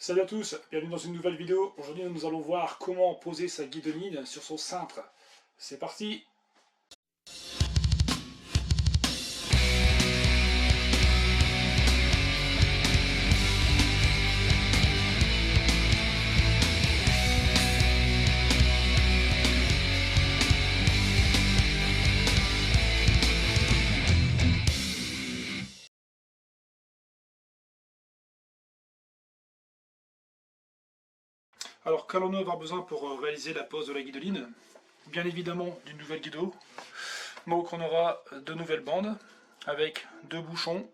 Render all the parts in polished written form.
Salut à tous, bienvenue dans une nouvelle vidéo. Aujourd'hui nous allons voir comment poser sa guidoline sur son cintre. C'est parti. Alors qu'allons-nous avoir besoin pour réaliser la pose de la guidoline? Bien évidemment d'une nouvelle guido. Donc on aura deux nouvelles bandes avec deux bouchons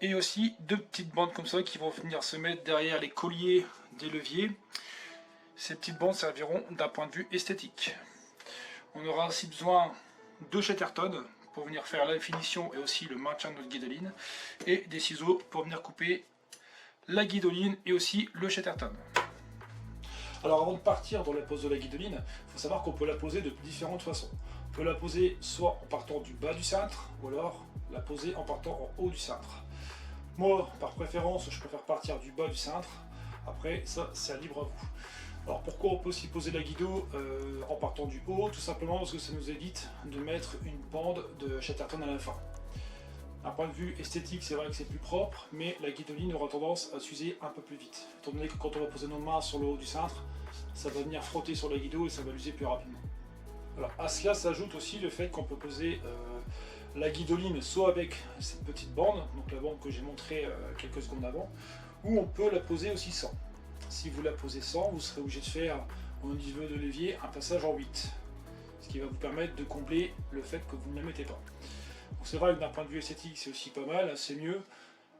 et aussi deux petites bandes comme ça qui vont venir se mettre derrière les colliers des leviers. Ces petites bandes serviront d'un point de vue esthétique. On aura aussi besoin de Chatterton pour venir faire la finition et aussi le maintien de notre guidoline, et des ciseaux pour venir couper la guidoline et aussi le Chatterton. Alors avant de partir dans la pose de la guidoline, il faut savoir qu'on peut la poser de différentes façons. On peut la poser soit en partant du bas du cintre, ou alors la poser en partant en haut du cintre. Moi, par préférence, je préfère partir du bas du cintre. Après, ça, c'est libre à vous. Alors pourquoi on peut aussi poser la guido en partant du haut? Tout simplement parce que ça nous évite de mettre une bande de Chatterton à la fin. D'un point de vue esthétique, c'est vrai que c'est plus propre, mais la guidoline aura tendance à s'user un peu plus vite. Étant donné que quand on va poser nos mains sur le haut du cintre, ça va venir frotter sur la guido et ça va l'user plus rapidement. Alors à cela s'ajoute aussi le fait qu'on peut poser la guidoline soit avec cette petite bande, donc la bande que j'ai montrée quelques secondes avant, ou on peut la poser aussi sans. Si vous la posez sans, vous serez obligé de faire au niveau de levier un passage en 8, ce qui va vous permettre de combler le fait que vous ne la mettez pas. C'est vrai que d'un point de vue esthétique c'est aussi pas mal, c'est mieux.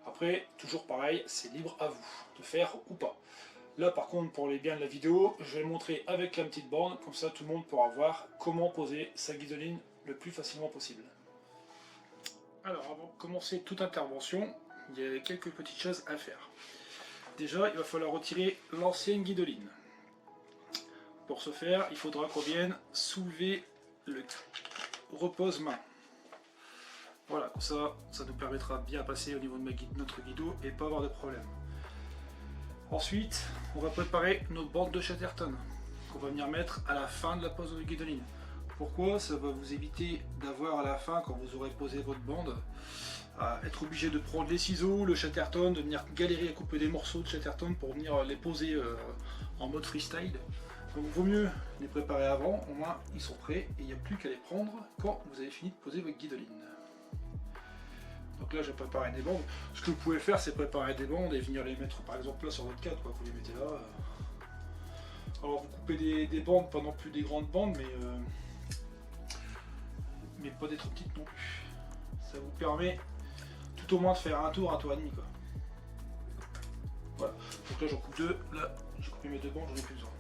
Après, toujours pareil, c'est libre à vous de faire ou pas. Là par contre, pour les biens de la vidéo, je vais le montrer avec la petite borne, comme ça tout le monde pourra voir comment poser sa guidoline le plus facilement possible. Alors avant de commencer toute intervention, il y a quelques petites choses à faire. Déjà, il va falloir retirer l'ancienne guidoline. Pour ce faire, il faudra qu'on vienne soulever le repose-main. Voilà, comme ça nous permettra de bien passer au niveau de notre guido et pas avoir de problème. Ensuite, on va préparer nos bandes de Chatterton qu'on va venir mettre à la fin de la pose de guidoline. Pourquoi? Ça va vous éviter d'avoir à la fin, quand vous aurez posé votre bande, à être obligé de prendre les ciseaux, le Chatterton, de venir galérer à couper des morceaux de Chatterton pour venir les poser en mode freestyle. Donc vaut mieux les préparer avant, au moins ils sont prêts et il n'y a plus qu'à les prendre quand vous avez fini de poser votre guidoline. Donc là, je vais préparer des bandes. Ce que vous pouvez faire, c'est préparer des bandes et venir les mettre par exemple là sur votre cadre, quoi. Vous les mettez là. Alors vous coupez des bandes, pas non plus des grandes bandes, mais pas des trop petites non plus. Ça vous permet tout au moins de faire un tour et demi, quoi. Voilà. Donc là j'en coupe deux. Là j'ai coupé mes deux bandes, j'en ai plus besoin.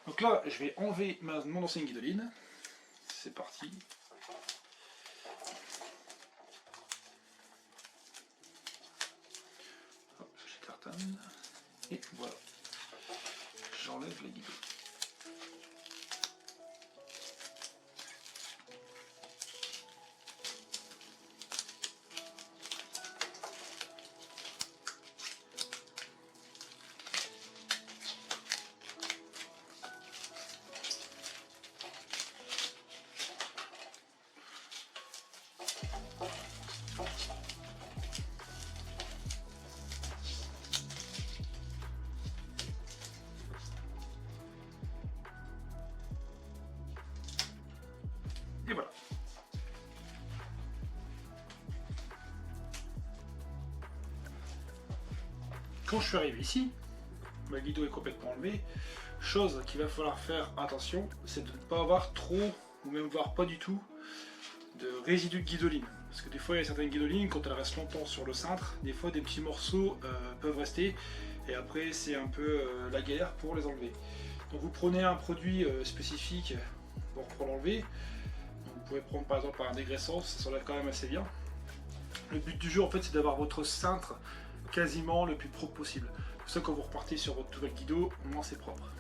Donc là je vais enlever mon ancienne guidoline. C'est parti. Et voilà, j'enlève la guido. Et voilà. Quand je suis arrivé ici, ma guido est complètement enlevée. Chose qu'il va falloir faire attention, c'est de ne pas avoir trop, ou même voire pas du tout, de résidus de guidoline. Parce que des fois, il y a certaines guidolines, quand elles restent longtemps sur le cintre, des fois des petits morceaux peuvent rester, et après c'est un peu la galère pour les enlever. Donc vous prenez un produit spécifique pour l'enlever. Vous pouvez prendre par exemple un dégraissant, ça s'enlève quand même assez bien. Le but du jeu en fait c'est d'avoir votre cintre quasiment le plus propre possible. Pour ça quand vous repartez sur votre nouvelle guido, au moins c'est propre.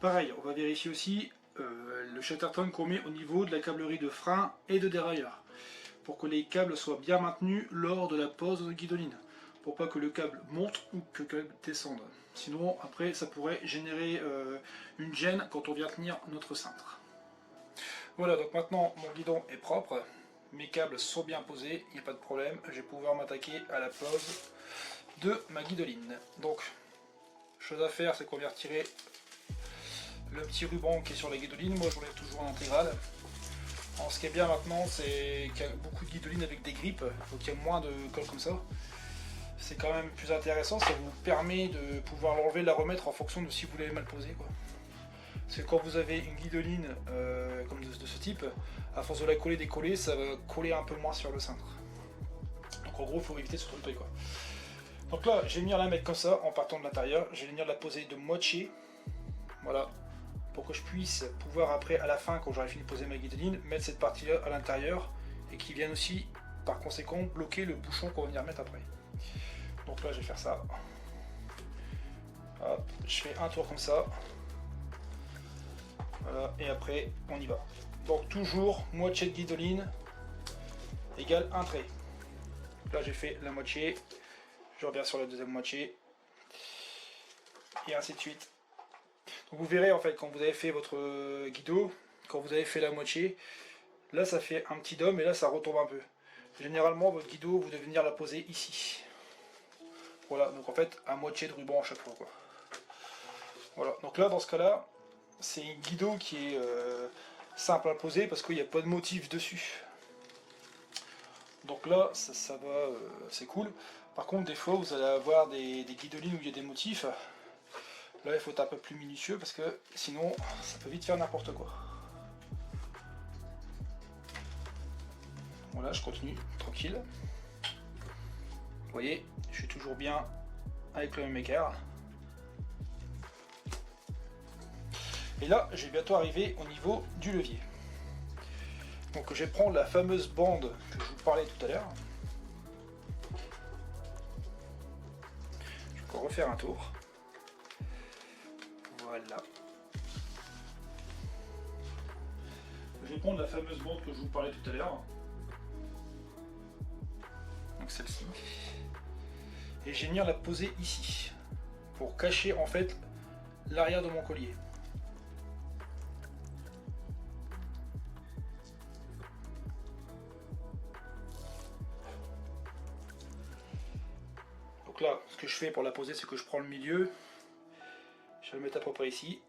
Pareil, on va vérifier aussi le Chatterton qu'on met au niveau de la câblerie de frein et de dérailleur. pour que les câbles soient bien maintenus lors de la pose de guidoline, pour pas que le câble monte ou que le câble descende. Sinon après ça pourrait générer une gêne quand on vient tenir notre cintre. Voilà, donc maintenant mon guidon est propre, mes câbles sont bien posés, il n'y a pas de problème, je vais pouvoir m'attaquer à la pose de ma guidoline. Donc, chose à faire, c'est qu'on vient retirer le petit ruban qui est sur la guidoline. Moi je l'enlève toujours en intégrale. Alors, ce qui est bien maintenant, c'est qu'il y a beaucoup de guidolines avec des grippes, donc il y a moins de colle comme ça. C'est quand même plus intéressant, ça vous permet de pouvoir l'enlever, la remettre en fonction de si vous l'avez mal posé, quoi. Parce que quand vous avez une guidoline comme de ce type, à force de la coller, décoller, ça va coller un peu moins sur le cintre. Donc en gros, il faut éviter de se tromper, quoi. Donc là, je vais venir la mettre comme ça, en partant de l'intérieur. Je vais venir la poser de moitié. Voilà. Pour que je puisse pouvoir après, à la fin, quand j'aurai fini de poser ma guidoline, mettre cette partie-là à l'intérieur. Et qui vienne aussi, par conséquent, bloquer le bouchon qu'on va venir mettre après. Donc là, je vais faire ça. Hop, je fais un tour comme ça. Voilà, et après on y va. Donc toujours moitié de guidoline égale un trait. Là j'ai fait la moitié, je reviens sur la deuxième moitié et ainsi de suite. Donc vous verrez en fait quand vous avez fait votre guido, quand vous avez fait la moitié, là ça fait un petit dôme et là ça retombe un peu. Généralement votre guido vous devez venir la poser ici. Voilà, donc en fait à moitié de ruban à chaque fois, quoi. Voilà, donc là dans ce cas là, c'est une guido qui est simple à poser parce qu'il n'y a pas de motif dessus. Donc là, ça va, c'est cool. Par contre, des fois, vous allez avoir des guidolines où il y a des motifs. Là, il faut être un peu plus minutieux parce que sinon, ça peut vite faire n'importe quoi. Voilà, je continue tranquille. Vous voyez, je suis toujours bien avec le même écart. Et là, je vais bientôt arriver au niveau du levier. Donc je vais prendre la fameuse bande que je vous parlais tout à l'heure. Je vais encore refaire un tour. Voilà. Je vais prendre la fameuse bande que je vous parlais tout à l'heure. Donc celle-ci. Et je vais venir la poser ici. Pour cacher en fait l'arrière de mon collier. Donc là, ce que je fais pour la poser, c'est que je prends le milieu, je vais le mettre à peu près ici,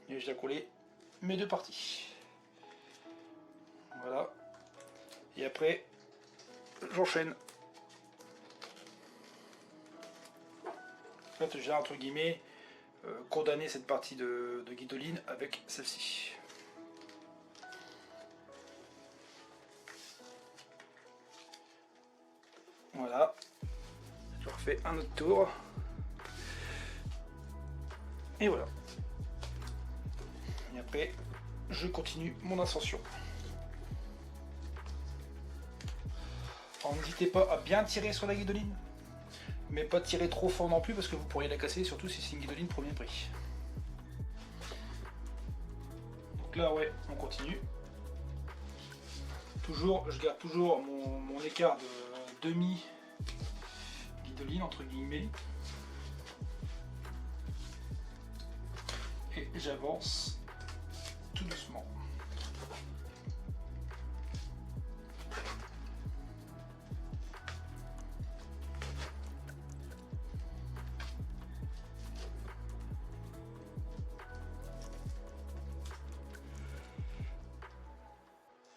et je vais coller mes deux parties. Voilà. Et après, j'enchaîne. En fait, j'ai entre guillemets condamné cette partie de guidoline avec celle-ci. Voilà. Je refais un autre tour. Et voilà. Et après, je continue mon ascension. Alors n'hésitez pas à bien tirer sur la guidoline, mais pas tirer trop fort non plus parce que vous pourriez la casser, surtout si c'est une guidoline premier prix. Donc là ouais, on continue. Toujours, je garde toujours mon écart de demi guidoline entre guillemets. Et j'avance tout doucement.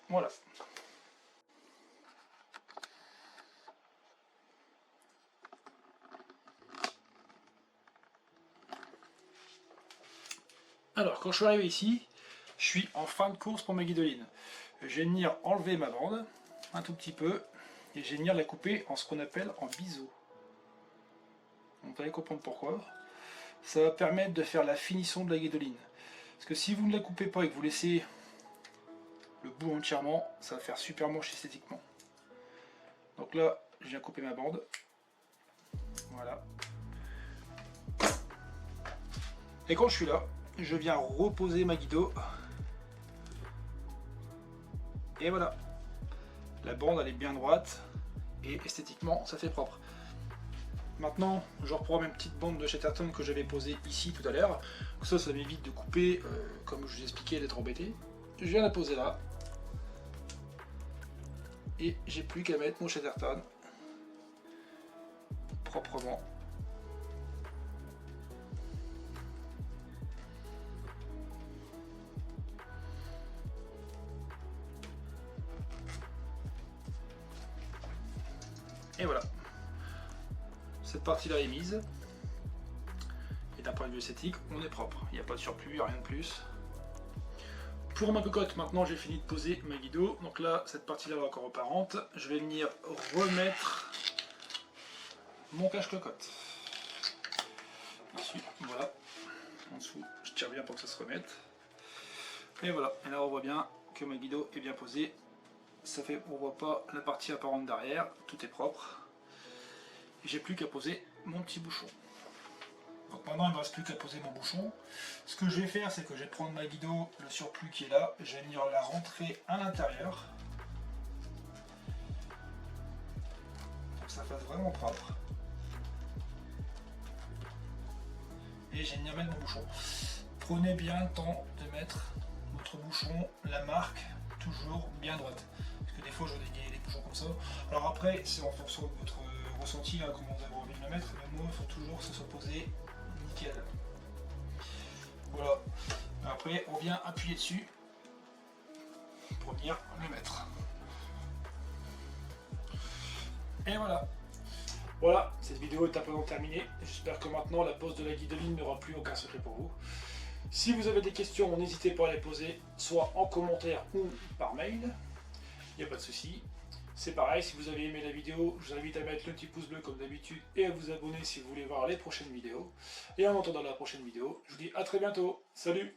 Voilà. Alors, quand je suis arrivé ici, je suis en fin de course pour ma guidoline. Je vais venir enlever ma bande, un tout petit peu, et je vais venir la couper en ce qu'on appelle en biseau. Donc, vous allez comprendre pourquoi. Ça va permettre de faire la finition de la guidoline. Parce que si vous ne la coupez pas et que vous laissez le bout entièrement, ça va faire super moche esthétiquement. Donc là, je viens couper ma bande. Voilà. Et quand je suis là, je viens reposer ma guido. Et voilà. La bande elle est bien droite et esthétiquement ça fait propre. Maintenant je reprends mes petites bandes de Chatterton que j'avais posées ici tout à l'heure. Ça m'évite de couper comme je vous expliquais, d'être embêté. Je viens la poser là. Et j'ai plus qu'à mettre mon Chatterton proprement. Et voilà, cette partie là est mise, et d'un point de vue esthétique, on est propre, il n'y a pas de surplus, rien de plus. Pour ma cocotte, maintenant j'ai fini de poser ma guido, donc là, cette partie là va encore apparente, je vais venir remettre mon cache-cocotte. Ici, voilà, en dessous, je tire bien pour que ça se remette. Et voilà, et là on voit bien que ma guido est bien posée. Ça fait, on voit pas la partie apparente derrière, tout est propre. J'ai plus qu'à poser mon petit bouchon. Donc maintenant il ne me reste plus qu'à poser mon bouchon. Ce que je vais faire, c'est que je vais prendre ma guido, le surplus qui est là, je vais venir la rentrer à l'intérieur. Pour que ça fasse vraiment propre. Et je vais venir mettre mon bouchon. Prenez bien le temps de mettre votre bouchon, la marque, toujours bien droite. Parce que des fois je vais dégainer les bouchons comme ça. Alors après, c'est en fonction de votre ressenti, là, comment vous avez envie de le mettre, mais moi il faut toujours que ça soit posé nickel. Voilà. Après on vient appuyer dessus pour venir le mettre. Et voilà. Voilà, cette vidéo est à présent terminée. J'espère que maintenant la pose de la guidoline n'aura plus aucun secret pour vous. Si vous avez des questions, n'hésitez pas à les poser, soit en commentaire ou par mail. Il n'y a pas de souci. C'est pareil, si vous avez aimé la vidéo, je vous invite à mettre le petit pouce bleu comme d'habitude et à vous abonner si vous voulez voir les prochaines vidéos. Et en attendant la prochaine vidéo, je vous dis à très bientôt. Salut!